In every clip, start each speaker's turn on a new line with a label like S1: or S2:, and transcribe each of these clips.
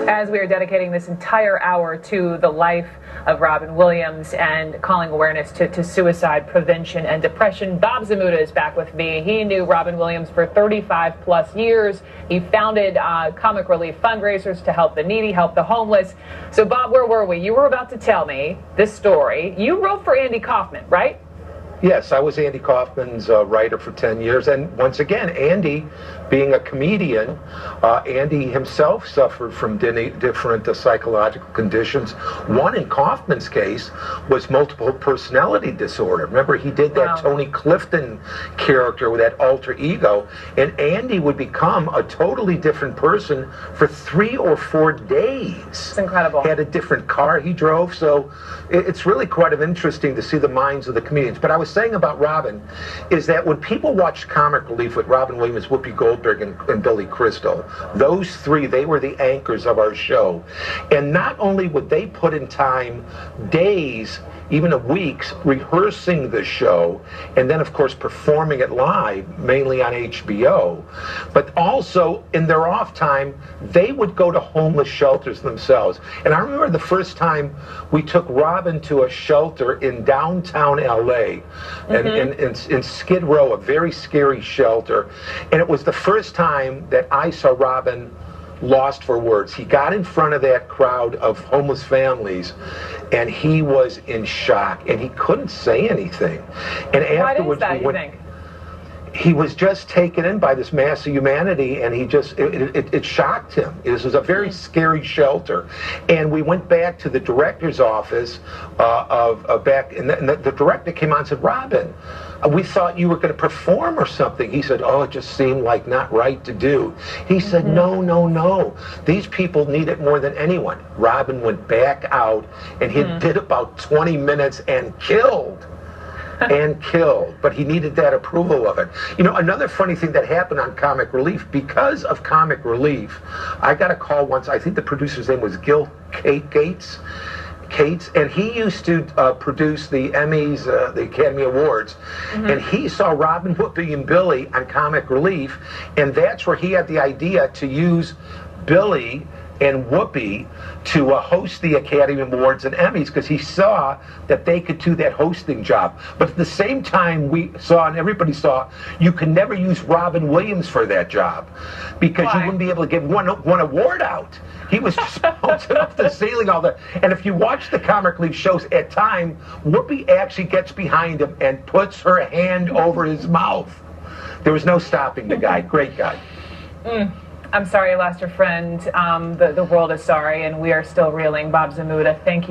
S1: As we are dedicating this entire hour to the life of Robin Williams and calling awareness to suicide prevention and depression, Bob Zmuda is back with me. He knew Robin Williams for 35 plus years. He founded comic relief fundraisers to help the needy, help the homeless. So Bob, where were we? You were about to tell me this story. You wrote for Andy Kaufman, right?
S2: Yes, I was Andy Kaufman's writer for 10 years. And once again, Andy, being a comedian, Andy himself suffered from different psychological conditions. One, in Kaufman's case, was multiple personality disorder. Remember, he did that Tony Clifton character with that alter ego. And Andy would become a totally different person for 3 or 4 days.
S1: It's incredible.
S2: He had a different car he drove. So it's really quite interesting to see the minds of the comedians. But I was saying about Robin is that when people watched comic relief with Robin Williams, Whoopi Goldberg, and Billy Crystal, those three, they were the anchors of our show. And not only would they put in time, days, even weeks, rehearsing the show, and then of course performing it live, mainly on HBO, but also in their off time, they would go to homeless shelters themselves. And I remember the first time we took Robin to a shelter in downtown LA, in Skid Row, a very scary shelter. And it was the first time that I saw Robin lost for words. He got in front of that crowd of homeless families and he was in shock and he couldn't say anything. And afterwards,
S1: why is that, you think?
S2: He was just taken in by this mass of humanity, and he just, it shocked him. This was a very scary shelter. And we went back to the director's office and the director came on and said, Robin, we thought you were going to perform or something. He said, oh, it just seemed like not right to do. He said, no, no, no. These people need it more than anyone. Robin went back out, and he did about 20 minutes and killed. But he needed that approval of it. You know, another funny thing that happened on Comic Relief, because of Comic Relief, I got a call once, I think the producer's name was Gil Cates, and he used to produce the Emmys, the Academy Awards, and he saw Robin, Whoopi, and Billy on Comic Relief, and that's where he had the idea to use Billy and Whoopi to host the Academy Awards and Emmys, because he saw that they could do that hosting job. But at the same time, we saw, and everybody saw, you could never use Robin Williams for that job, because you wouldn't be able to give one award out. He was just bouncing up the ceiling all the. And if you watch the Comic Relief shows, at time, Whoopi actually gets behind him and puts her hand over his mouth. There was no stopping the guy. Great guy.
S1: I'm sorry you lost your friend. The world is sorry, and we are still reeling. Bob Zmuda, thank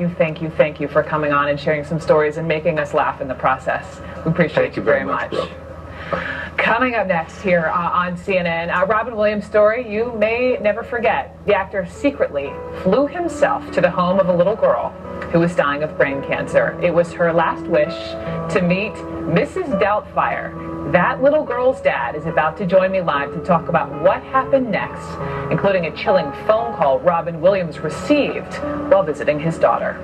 S1: you for coming on and sharing some stories and making us laugh in the process. We appreciate you very much. Coming up next here on CNN, Robin Williams' story you may never forget. The actor secretly flew himself to the home of a little girl who was dying of brain cancer. It was her last wish to meet Mrs. Doubtfire. That little girl's dad is about to join me live to talk about what happened next, including a chilling phone call Robin Williams received while visiting his daughter.